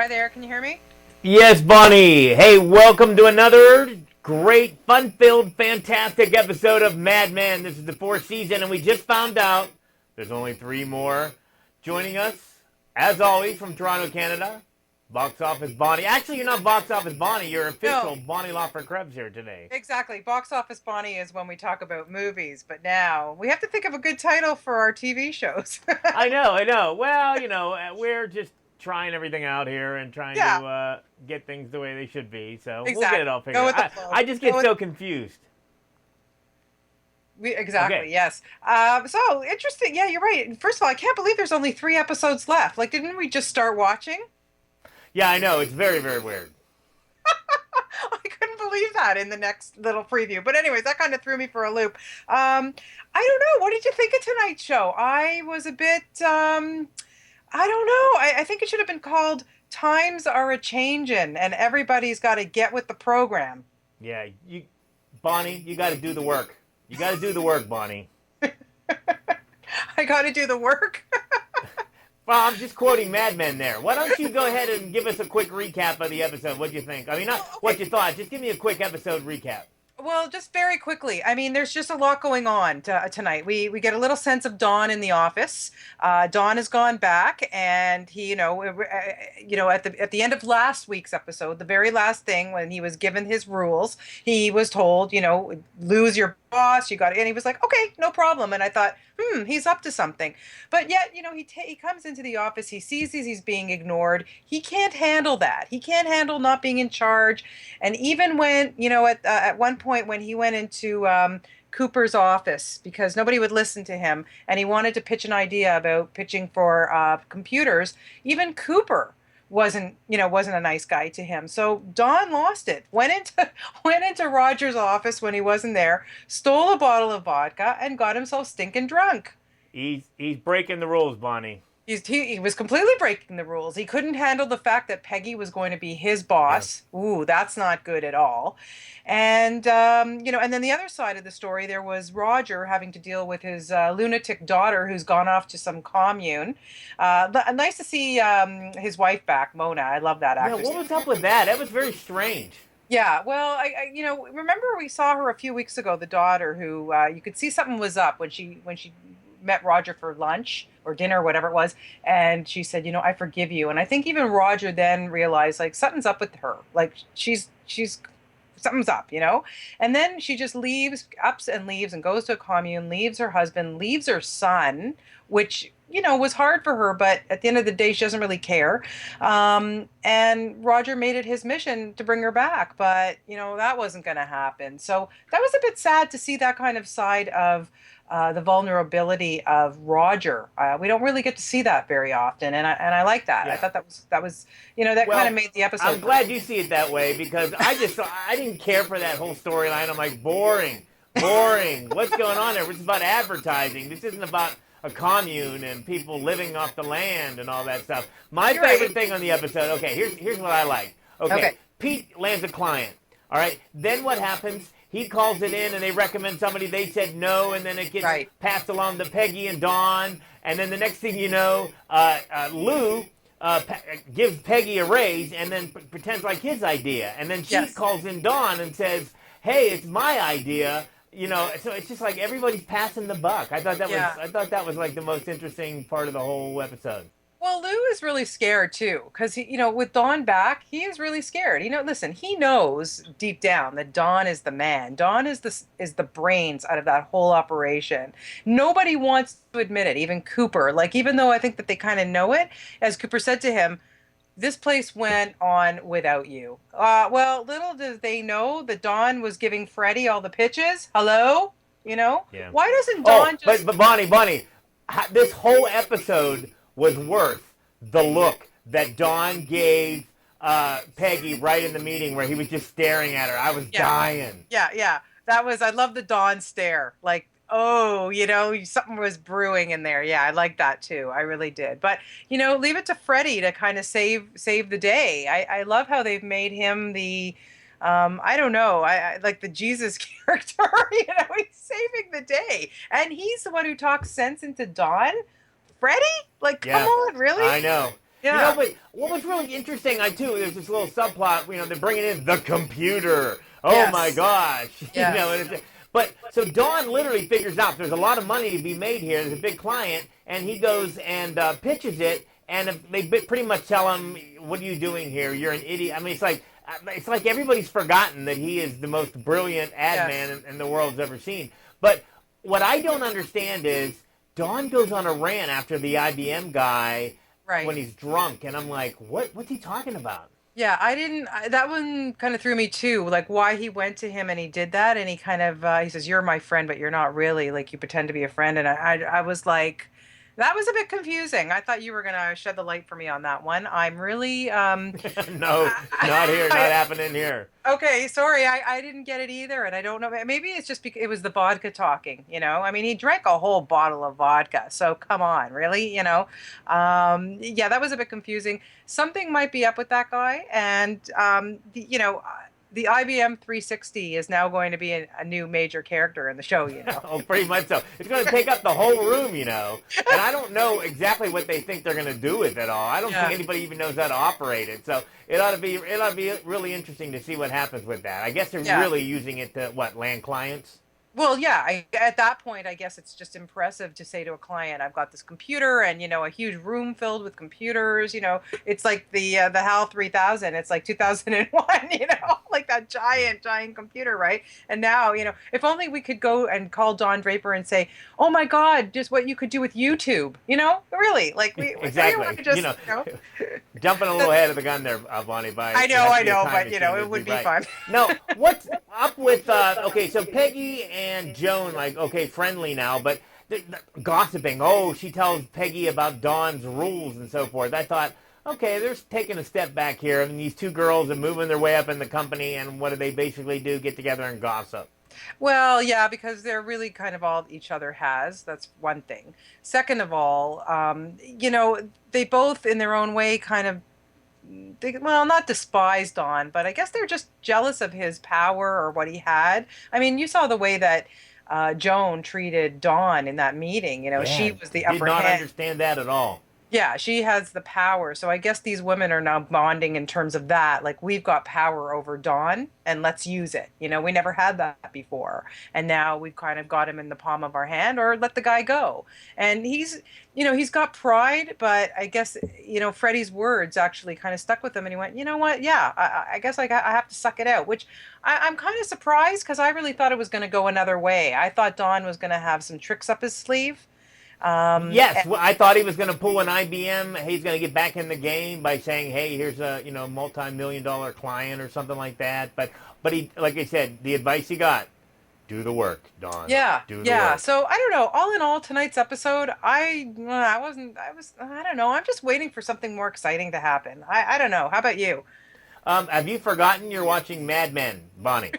Hi there, can you hear me? Yes, Bonnie. Hey, welcome to another great, fun-filled, fantastic episode of Mad Men. This is the fourth season, and we just found out there's only three more. Joining us, as always, from Toronto, Canada, Box Office Bonnie. Actually, you're not Box Office Bonnie. You're official No, Bonnie Laufer Krebs here today. exactly. Box Office Bonnie is when we talk about movies, but now we have to think of a good title for our TV shows. I know, I know. Well, we're just trying everything out here and trying Yeah, to get things the way they should be. So we'll get it exactly. all Go figured with the out. flow. I just Go get with so confused. exactly. Okay. Yes. So interesting. Yeah, you're right. First of all, I can't believe there's only 3 episodes left. Like, didn't we just start watching? Yeah, I know. It's very, very weird. I couldn't believe that in the next little preview. But anyways, that kind of threw me for a loop. I don't know. What did you think of tonight's show? I was a bit. I don't know. I think it should have been called "Times Are a Changin'," and everybody's got to get with the program. Yeah, Bonnie, you got to do the work. You got to do the work, Bonnie. I got to do the work. Well, I'm just quoting Mad Men there. Why don't you go ahead and give us a quick recap of the episode? What'd you think? I mean, not Okay. what you thought. Just give me a quick episode recap. Well, just very quickly. I mean, there's just a lot going on tonight. We get a little sense of Don in the office. Don has gone back, and he, at the end of last week's episode, the very last thing when he was given his rules, he was told, lose your boss. You got it, and he was like, okay, no problem. And I thought, he's up to something. But yet, he comes into the office. He sees he's being ignored. He can't handle that. He can't handle not being in charge. And even when, at one point when he went into Cooper's office because nobody would listen to him and he wanted to pitch an idea about pitching for computers, even Cooper wasn't a nice guy to him. So Don lost it. Went into Roger's office when he wasn't there, stole a bottle of vodka and got himself stinking drunk. He's breaking the rules, Bonnie. He was completely breaking the rules. He couldn't handle the fact that Peggy was going to be his Yeah. boss. Ooh, that's not good at all. And and then the other side of the story, there was Roger having to deal with his lunatic daughter who's gone off to some commune. Nice to see his wife back, Mona. I love that Yeah, actress. what was up with that? That was very strange. Yeah, well, remember we saw her a few weeks ago, the daughter who you could see something was up when she met Roger for lunch or dinner, whatever it was, and she said, I forgive you. And I think even Roger then realized like something's up with her, like she's something's up. And then she just leaves, ups and leaves, and goes to a commune, leaves her husband, leaves her son, which was hard for her, but at the end of the day, she doesn't really care. And Roger made it his mission to bring her back, but that wasn't going to happen. So that was a bit sad to see that kind of side of the vulnerability of Roger. We don't really get to see that very often, and I like that. I Yeah. thought that was that kind of Well, made the episode. I'm glad you see it that way because I didn't care for that whole storyline. I'm like, boring, boring. What's going on there? This is about advertising. This isn't about a commune and people living off the land and all that stuff. My You're favorite right. thing on the episode, okay, here's what I like. Okay, Okay. Pete lands a client. All right, then what happens? He calls it in and they recommend somebody. They said no, and then it gets Right. passed along to Peggy and Dawn. And then the next thing you know, Lou gives Peggy a raise and then pretends like his idea. And then she Yes. calls in Dawn and says, hey, it's my idea. So it's just like everybody's passing the buck. Yeah. I thought that was like the most interesting part of the whole episode. Well, Lou is really scared too, because with Don back, he is really scared. Listen, he knows deep down that Don is the man. Don is the brains out of that whole operation. Nobody wants to admit it, even Cooper. Like, even though I think that they kind of know it, as Cooper said to him, this place went on without you. Well, little did they know that Don was giving Freddie all the pitches. Hello, Yeah. why doesn't Oh, Don just? but Bonnie, this whole episode was worth the look that Don gave Peggy right in the meeting where he was just staring at her. I was Yeah. dying. Yeah. I love the Dawn stare. Like, oh, something was brewing in there. Yeah, I like that too. I really did. But, leave it to Freddie to kind of save the day. I love how they've made him the I don't know. I like the Jesus character, he's saving the day. And he's the one who talks sense into Dawn. Freddie? Like, come Yeah, on, really? I know. Yeah. But what was really interesting, there's this little subplot. They're bringing in the computer. Oh my Yes. gosh. Yes. But so Don literally figures out there's a lot of money to be made here. There's a big client, and he goes and pitches it, and they pretty much tell him, "What are you doing here? You're an idiot." I mean, it's like everybody's forgotten that he is the most brilliant ad Yes. man in the world's ever seen. But what I don't understand is Don goes on a rant after the IBM guy when Right. he's drunk, and I'm like, what's he talking about? Yeah, I didn't. That one kind of threw me too. Like why he went to him and he did that, and he kind of he says, "You're my friend, but you're not really. Like you pretend to be a friend." And I was like, that was a bit confusing. I thought you were gonna shed the light for me on that one. I'm really No, not here, not I, happening here. okay, sorry, I didn't get it either, and I don't know. Maybe it's just because it was the vodka talking. I mean, he drank a whole bottle of vodka, so come on, really, yeah, that was a bit confusing. Something might be up with that guy, and the IBM 360 is now going to be a new major character in the show. Oh, pretty much so. It's going to take up the whole room, and I don't know exactly what they think they're going to do with it all. I don't think Yeah, anybody even knows how to operate it. So it ought to be really interesting to see what happens with that. I guess they're yeah. really using it to land clients. Well, yeah, at that point, I guess it's just impressive to say to a client, "I've got this computer and, a huge room filled with computers." It's like the HAL 3000. It's like 2001, like that giant, giant computer, right? And now, if only we could go and call Don Draper and say, "Oh my God, just what you could do with YouTube." Really, like we want Exactly. to just, Jumping a little ahead of the gun there, Bonnie. By I it know, has I to be a know, time but machine it would be would be right. fun. No, what's up with okay? So Peggy and Joan, like, okay, friendly now, but gossiping. Oh, she tells Peggy about Dawn's rules and so forth. I thought, okay, they're taking a step back here, and these two girls are moving their way up in the company, and what do they basically do? Get together and gossip. Well, yeah, because they're really kind of all each other has. That's one thing. Second of all, they both, in their own way, kind of, well, not despise Don, but I guess they're just jealous of his power or what he had. I mean, you saw the way that Joan treated Don in that meeting. She Yeah, was the did upper not hand. understand that at all. Yeah, she has the power. So I guess these women are now bonding in terms of that. Like, we've got power over Dawn and let's use it. We never had that before. And now we've kind of got him in the palm of our hand or let the guy go. And he's got pride, but I guess, Freddie's words actually kind of stuck with him. And he went, you know what? Yeah, I guess I have to suck it out, which I'm kind of surprised because I really thought it was going to go another way. I thought Dawn was going to have some tricks up his sleeve. Yes, well, I thought he was going to pull an IBM. He's going to get back in the game by saying, "Hey, here's a multi-million-dollar client or something like that." But he, like I said, the advice he got: do the work, Don. Yeah, Do the yeah. work. So I don't know. All in all, tonight's episode, I wasn't. I don't know. I'm just waiting for something more exciting to happen. I don't know. How about you? Have you forgotten you're watching Mad Men, Bonnie?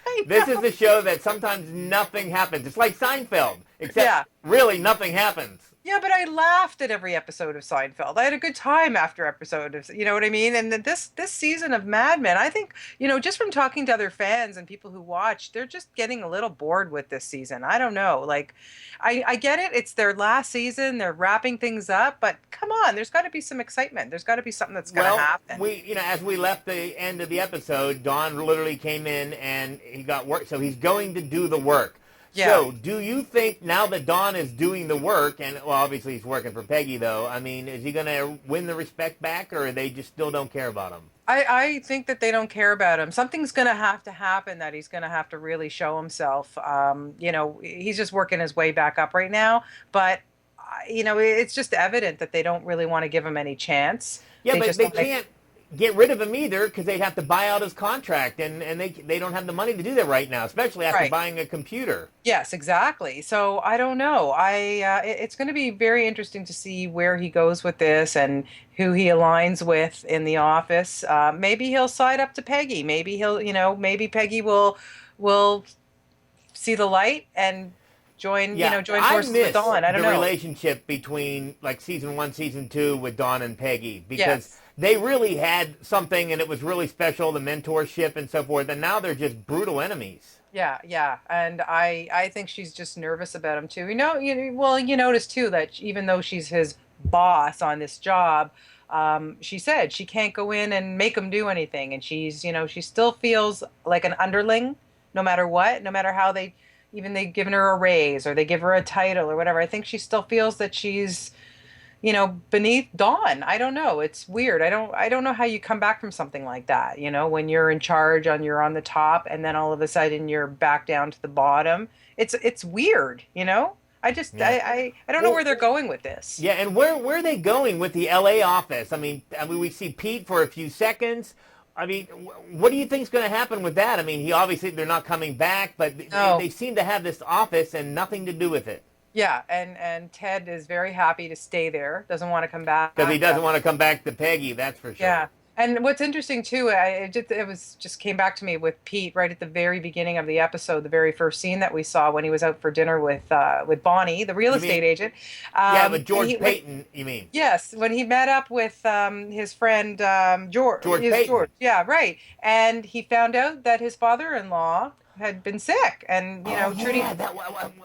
I This is know. the show that sometimes nothing happens. It's like Seinfeld, except Yeah. really nothing happens. Yeah, but I laughed at every episode of Seinfeld. I had a good time after episode of, you know what I mean? And this season of Mad Men, I think, just from talking to other fans and people who watch, they're just getting a little bored with this season. I don't know. Like, I get it. It's their last season. They're wrapping things up, but come on, there's got to be some excitement. There's got to be something that's going to Well, happen. as we left the end of the episode, Don literally came in and he got work. So he's going to do the work. Yeah. So, do you think now that Don is doing the work, and well, obviously he's working for Peggy, though. I mean, is he going to win the respect back, or they just still don't care about him? I think that they don't care about him. Something's going to happen that he's going to have to really show himself. He's just working his way back up right now, but it's just evident that they don't really want to give him any chance. Yeah, They but just they don't like, can't get rid of him either because they'd have to buy out his contract, and they don't have the money to do that right now, especially after right. buying a computer. Yes, exactly. So I don't know. It's going to be very interesting to see where he goes with this and who he aligns with in the office. Maybe he'll side up to Peggy. Maybe maybe Peggy will see the light and join, Yeah, join I forces with miss Dawn. I don't the know. relationship between like season 1, season 2 with Dawn and Peggy because Yes. they really had something and it was really special, the mentorship and so forth, and now they're just brutal enemies. Yeah, yeah, and I think she's just nervous about him too. Well, you notice too that even though she's his boss on this job, she said she can't go in and make them do anything, and she still feels like an underling, no matter what, no matter how they given her a raise or they give her a title or whatever. I think she still feels that she's beneath Dawn. I don't know. It's weird. I don't know how you come back from something like that, when you're in charge you're on the top and then all of a sudden you're back down to the bottom. It's weird, I just Yeah. I don't know Well, where they're going with this. yeah, and where are they going with the LA office? I mean, we see Pete for a few seconds. I mean, what do you think's going to happen with that? I mean, he obviously they're not coming back, but they No. seem to have this office and nothing to do with it Yeah, and Ted is very happy to stay there. Doesn't want to come back. because he doesn't want to come back to Peggy. That's for Yeah. sure. And what's interesting too, it just came back to me with Pete right at the very beginning of the episode, the very first scene that we saw when he was out for dinner with Bonnie, the real You mean estate agent. yeah, but And George Payton, you mean yes, when he met up with his friend George, George Payton? George, yeah, right, and he found out that his father-in-law had been sick, and Oh Trudy, yeah,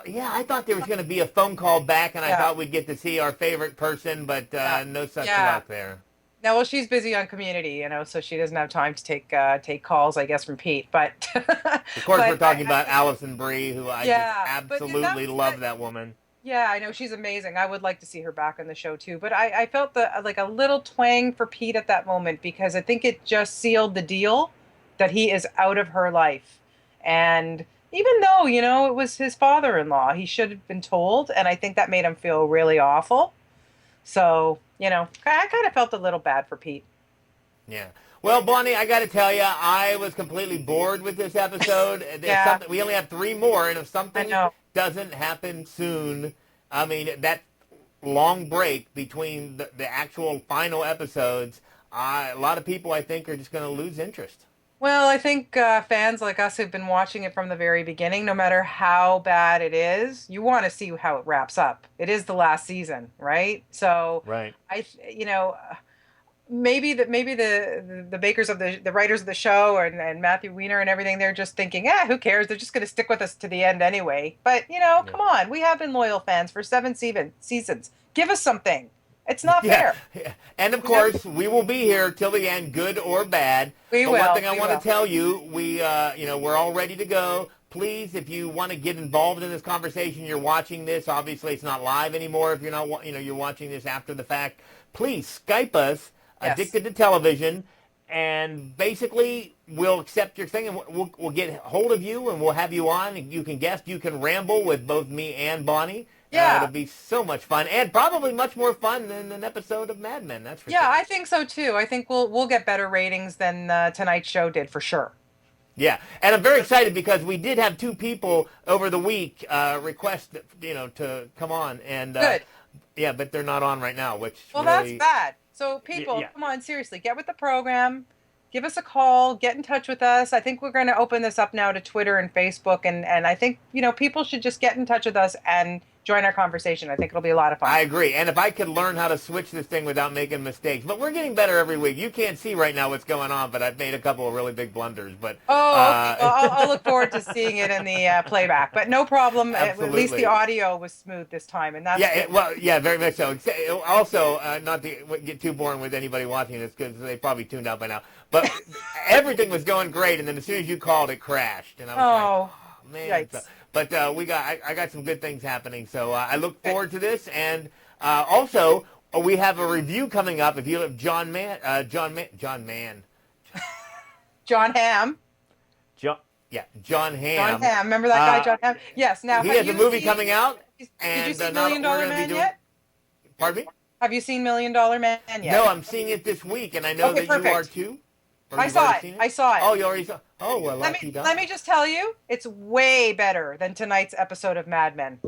yeah. I thought there was going to be a phone call back, and I yeah, thought we'd get to see our favorite person, but yeah, no such yeah. luck there. Now, well, she's busy on Community, so she doesn't have time to take calls, I guess, from Pete. But Of course, we're but talking about Allison Brie, who I just yeah, but absolutely love that woman. yeah, I know she's amazing. I would like to see her back on the show too. But I felt like a little twang for Pete at that moment because I think it just sealed the deal that he is out of her life. And even though, it was his father-in-law, he should have been told. And I think that made him feel really awful. So, I kind of felt a little bad for Pete. Yeah. Well, Bonnie, I got to tell you, I was completely bored with this episode. Yeah, We only have three more, and if I something know. doesn't happen soon, I mean, that long break between the actual final episodes, a lot of people, I think, are just going to lose interest. Well, I think fans like us who've been watching it from the very beginning, no matter how bad it is, you want to see how it wraps up. It is the last season, right? So, Right. maybe the bakers of the writers of the show and Matthew Weiner and everything, they're just thinking, who cares? They're just going to stick with us to the end anyway. But Yeah. come on, we have been loyal fans for seasons. Give us something. It's not Yeah. fair. Yeah. And of We have, course, we will be here till the end, good or bad. we But one will, thing I we want will. to tell you, we're all ready to go. Please, if you want to get involved in this conversation, you're watching this. Obviously, it's not live anymore. If you're not, you're watching this after the fact. Please Skype us, Yes. Addicted to Television, and basically we'll accept your thing, and we'll get hold of you, and we'll have you on. And you can guest, you can ramble with both me and Bonnie. Yeah. It'll be so much fun, and probably much more fun than an episode of Mad Men. That's for Yeah, sure. I think so too. I think we'll get better ratings than tonight's show did for sure. Yeah, and I'm very excited because we did have two people over the week request, to come on, and Good. yeah, but they're not on right now, which Well, really, that's bad. So people, yeah, come on, seriously, get with the program. Give us a call, get in touch with us. I think we're going to open this up now to Twitter and Facebook, and I think, people should just get in touch with us and join our conversation. I think it'll be a lot of fun. I agree. And if I could learn how to switch this thing without making mistakes, but we're getting better every week. You can't see right now what's going on, but I've made a couple of really big blunders. But Oh, okay. Well, I'll look forward to seeing it in the playback, but no problem. At least the absolutely. audio was smooth this time, and that's Yeah, good. well, yeah, very much so. Also, not to get too boring with anybody watching this because they probably tuned out by now. But everything was going great, and then as soon as you called, it crashed, and I was like, Oh, oh man. yikes. But I got some good things happening, so I look forward to this, and also we have a review coming up. If you have John Mann, John Hamm. John, yeah, John John Hamm. Hamm. Remember that guy, Uh, John Hamm? Yes. Now, he have has a you movie seen, coming out, did you and see not, Million we're Dollar going to be Man doing. yet? Pardon me? Have you seen Million Dollar Man yet? No, I'm seeing it this week, and I know Okay, that you are perfect. too. Or I you've saw already it. seen I saw it. Oh, you already saw. Oh, well, Let lucky me dog. let me just tell you, it's way better than tonight's episode of Mad Men.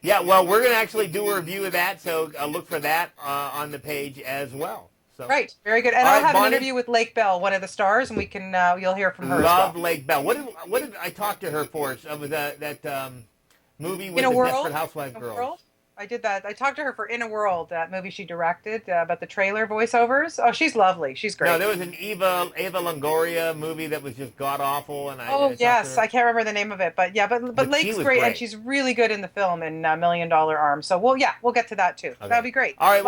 Yeah, well, we're going to actually do a review of that, so look for that on the page as well. So, Right, very good. And all I'll right, have an Bonnie, interview with Lake Bell, one of the stars, and we can you'll hear from her as love well. Lake Bell. What did I talk to her for? Was that movie with In a the World, Desperate Housewives In a girls? World. I did that. I talked to her for In a World, that movie she directed about the trailer voiceovers. Oh, she's lovely. She's No, great. there was an Eva Longoria movie that was just god awful, and I Oh talked to yes, her. I can't remember the name of it, but yeah, but But she Lake's was great, and great. she's really good in the film in Million Dollar Arm. So we'll get to that too. Okay. That'd be great. All right.